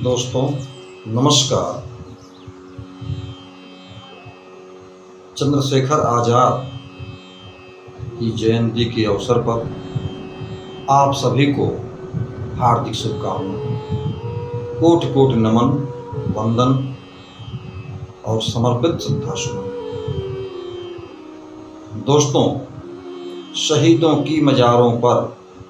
दोस्तों नमस्कार। चंद्रशेखर आज़ाद की जयंती के अवसर पर आप सभी को हार्दिक शुभकामनाएं, कोटि कोटि नमन, वंदन और समर्पित श्रद्धासुमन। दोस्तों, शहीदों की मज़ारों पर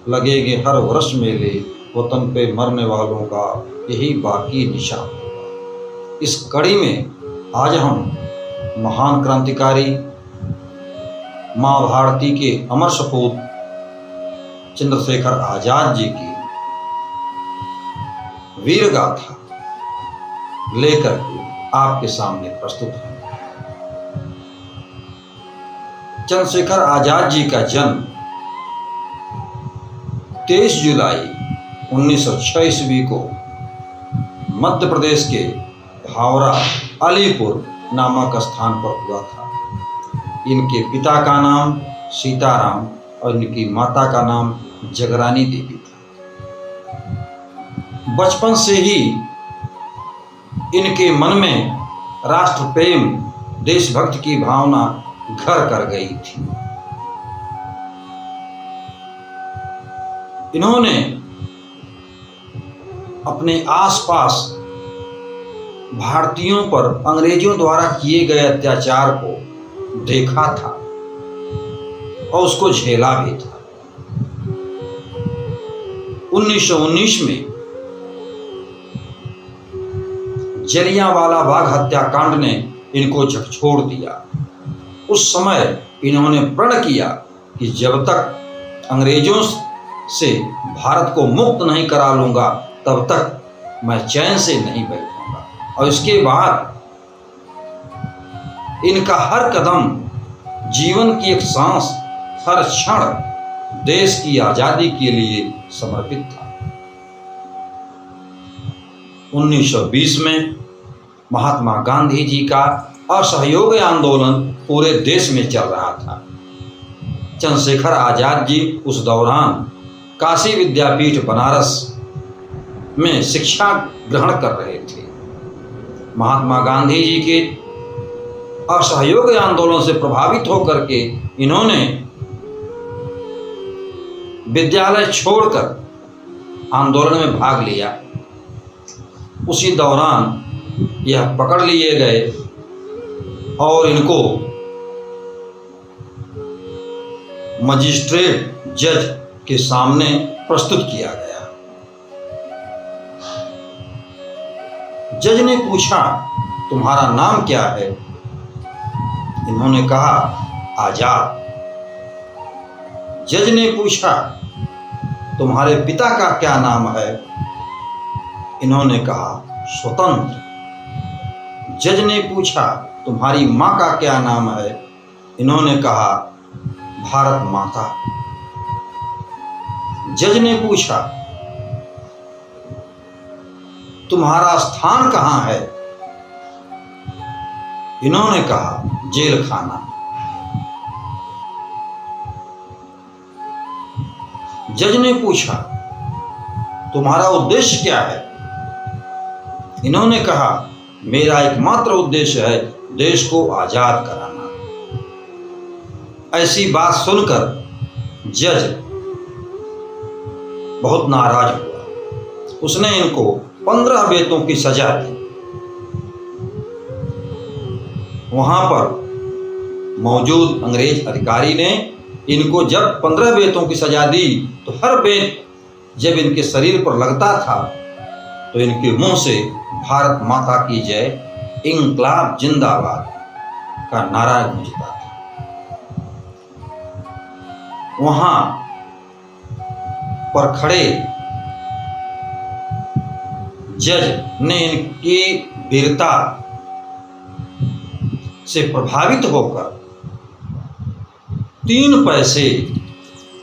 लगेंगे हर वर्ष मेले, वतन पे मरने वालों का यही बाकी निशान होगा। इस कड़ी में आज हम महान क्रांतिकारी माँ भारती के अमर सपूत चंद्रशेखर आज़ाद जी की वीर गाथा लेकर के आपके सामने प्रस्तुत है। चंद्रशेखर आज़ाद जी का जन्म 23 जुलाई 1906 ईस्वी को मध्य प्रदेश के भावरा अलीपुर नामक स्थान पर हुआ था। इनके पिता का नाम सीताराम और इनकी माता का नाम जगरानी देवी था। बचपन से ही इनके मन में राष्ट्र प्रेम, देशभक्ति की भावना घर कर गई थी। इन्होंने अपने आसपास भारतीयों पर अंग्रेजों द्वारा किए गए अत्याचार को देखा था और उसको झेला भी था। 1919 में जलियांवाला बाग हत्याकांड ने इनको झकझोर दिया। उस समय इन्होंने प्रण किया कि जब तक अंग्रेजों से भारत को मुक्त नहीं करा लूंगा तब तक मैं चैन से नहीं बैठूंगा। और इसके बाद इनका हर कदम, जीवन की एक सांस, हर क्षण देश की आजादी के लिए समर्पित था। 1920 में महात्मा गांधी जी का असहयोग आंदोलन पूरे देश में चल रहा था। चंद्रशेखर आज़ाद जी उस दौरान काशी विद्यापीठ बनारस में शिक्षा ग्रहण कर रहे थे। महात्मा गांधी जी के असहयोग आंदोलन से प्रभावित होकर के इन्होंने विद्यालय छोड़कर आंदोलन में भाग लिया। उसी दौरान यह पकड़ लिए गए और इनको मजिस्ट्रेट जज के सामने प्रस्तुत किया गया। जज ने पूछा, तुम्हारा नाम क्या है? इन्होंने कहा, आजाद। जज ने पूछा, तुम्हारे पिता का क्या नाम है? इन्होंने कहा, स्वतंत्र। जज ने पूछा, तुम्हारी माँ का क्या नाम है? इन्होंने कहा, भारत माता। जज ने पूछा, तुम्हारा स्थान कहाँ है? इन्होंने कहा, जेल खाना। जज ने पूछा, तुम्हारा उद्देश्य क्या है? इन्होंने कहा, मेरा एकमात्र उद्देश्य है देश को आजाद कराना। ऐसी बात सुनकर जज बहुत नाराज हुआ। उसने इनको 15 बेतों की सजा दी। वहां पर मौजूद अंग्रेज अधिकारी ने इनको जब 15 बेतों की सजा दी तो हर बेत जब इनके शरीर पर लगता था तो इनके मुंह से भारत माता की जय, इंकलाब जिंदाबाद का नारा गूंजता था। वहां पर खड़े जज ने इनकी वीरता से प्रभावित होकर 3 पैसे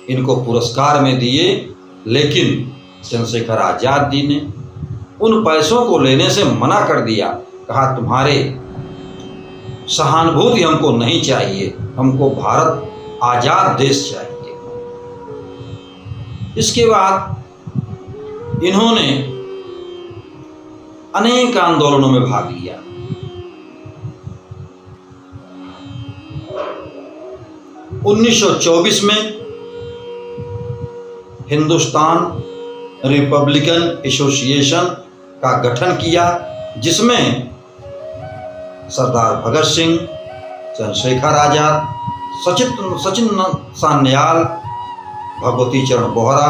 इनको पुरस्कार में दिए, लेकिन चंद्रशेखर आज़ाद जी ने उन पैसों को लेने से मना कर दिया। कहा, तुम्हारे सहानुभूति हमको नहीं चाहिए, हमको भारत आजाद देश चाहिए। इसके बाद इन्होंने अनेक आंदोलनों में भाग लिया। उन्नीस 1924 में हिंदुस्तान रिपब्लिकन एसोसिएशन का गठन किया, जिसमें सरदार भगत सिंह, चंद्रशेखर आजाद, सचिन सान्याल, भगवती चरण बोहरा,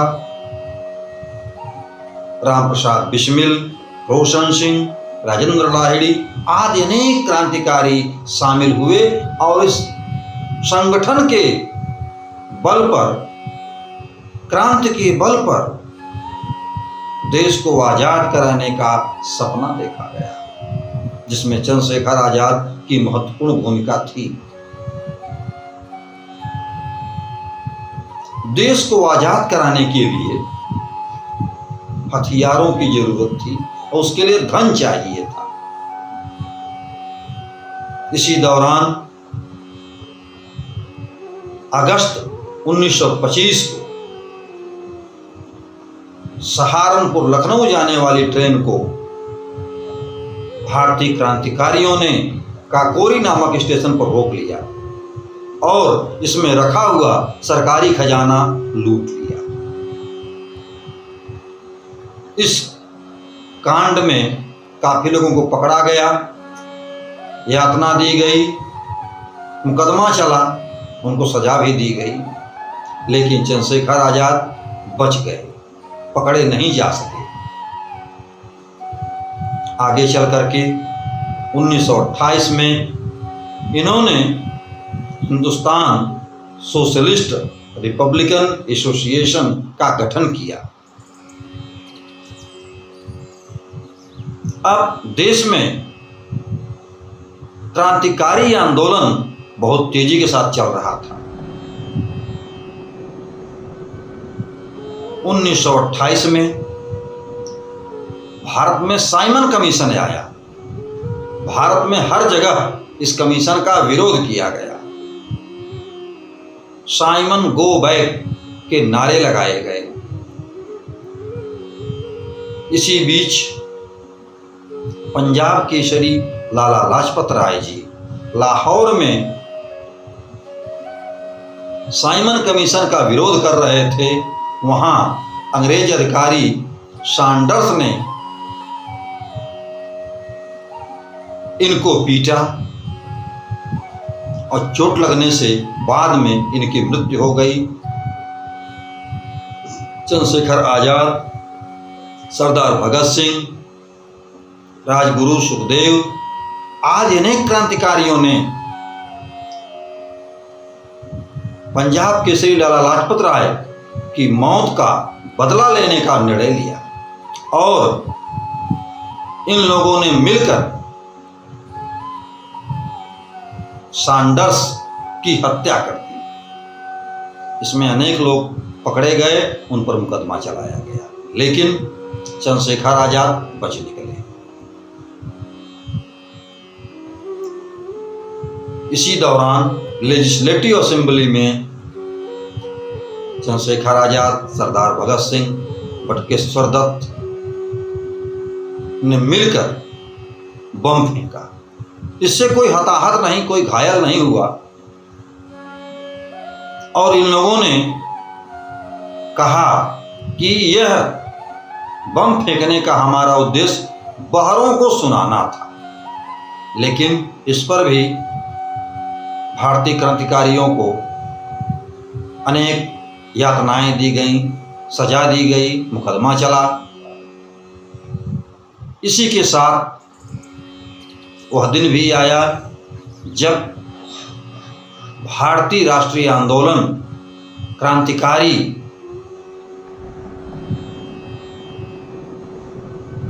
राम प्रसाद बिस्मिल, रोशन सिंह, राजेंद्र लाहिड़ी आदि अनेक क्रांतिकारी शामिल हुए और इस संगठन के बल पर, क्रांति के बल पर देश को आजाद कराने का सपना देखा गया, जिसमें चंद्रशेखर आजाद की महत्वपूर्ण भूमिका थी। देश को आजाद कराने के लिए हथियारों की जरूरत थी और उसके लिए धन चाहिए था। इसी दौरान अगस्त 1925 को सहारनपुर लखनऊ जाने वाली ट्रेन को भारतीय क्रांतिकारियों ने काकोरी नामक स्टेशन पर रोक लिया और इसमें रखा हुआ सरकारी खजाना लूट लिया। इस कांड में काफी लोगों को पकड़ा गया, यातना दी गई, मुकदमा चला, उनको सजा भी दी गई, लेकिन चंद्रशेखर आजाद बच गए, पकड़े नहीं जा सके। आगे चल करके 1928 में इन्होंने हिंदुस्तान सोशलिस्ट रिपब्लिकन एसोसिएशन का गठन किया। अब देश में क्रांतिकारी आंदोलन बहुत तेजी के साथ चल रहा था। 1928 में भारत में साइमन कमीशन आया। भारत में हर जगह इस कमीशन का विरोध किया गया। साइमन गो बैक के नारे लगाए गए। इसी बीच पंजाब केसरी लाला लाजपत राय जी लाहौर में साइमन कमीशन का विरोध कर रहे थे। वहां अंग्रेज अधिकारी सैंडर्स ने इनको पीटा और चोट लगने से बाद में इनकी मृत्यु हो गई। चंद्रशेखर आजाद, सरदार भगत सिंह, राजगुरु सुखदेव आदि अनेक क्रांतिकारियों ने पंजाब केसरी लाला लाजपत राय की मौत का बदला लेने का निर्णय लिया और इन लोगों ने मिलकर सैंडर्स की हत्या कर दी। इसमें अनेक लोग पकड़े गए, उन पर मुकदमा चलाया गया, लेकिन चंद्रशेखर आजाद बच निकले। इसी दौरान लेजिस्लेटिव असेंबली में चंद्रशेखर आजाद, सरदार भगत सिंह, बटुकेश्वर दत्त ने मिलकर बम फेंका। इससे कोई हताहत नहीं, कोई घायल नहीं हुआ और इन लोगों ने कहा कि यह बम फेंकने का हमारा उद्देश्य बाहरों को सुनाना था, लेकिन इस पर भी भारतीय क्रांतिकारियों को अनेक यातनाएं दी गईं, सजा दी गई, मुकदमा चला। इसी के साथ वह दिन भी आया जब भारतीय राष्ट्रीय आंदोलन क्रांतिकारी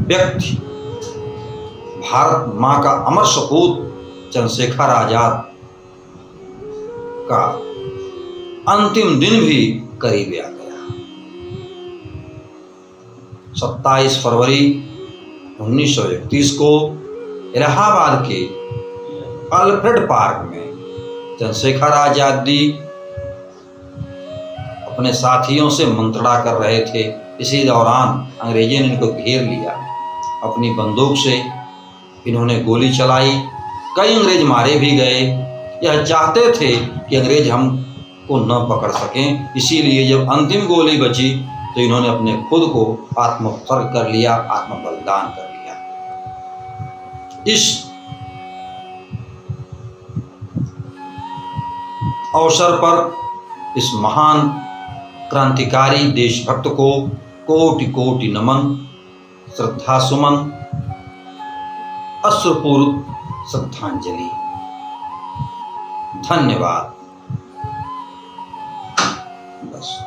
व्यक्ति, भारत मां का अमर सपूत चंद्रशेखर आजाद का अंतिम दिन भी करीब आ गया। 27 फरवरी 1931 को इलाहाबाद के अल्फ्रेड पार्क में चंद्रशेखर आजाद अपने साथियों से मंत्रणा कर रहे थे। इसी दौरान अंग्रेजों ने इनको घेर लिया अपनी बंदूक से इन्होंने गोली चलाई। कई अंग्रेज मारे भी गए। यह चाहते थे कि अंग्रेज हमको न पकड़ सकें, इसीलिए जब अंतिम गोली बची तो इन्होंने अपने खुद को आत्मोत्सर्ग कर लिया, आत्म बलिदान कर लिया। इस अवसर पर इस महान क्रांतिकारी देशभक्त को कोटि कोटि नमन, श्रद्धा सुमन, अश्रुपूर्व श्रद्धांजलि। धन्यवाद। बस।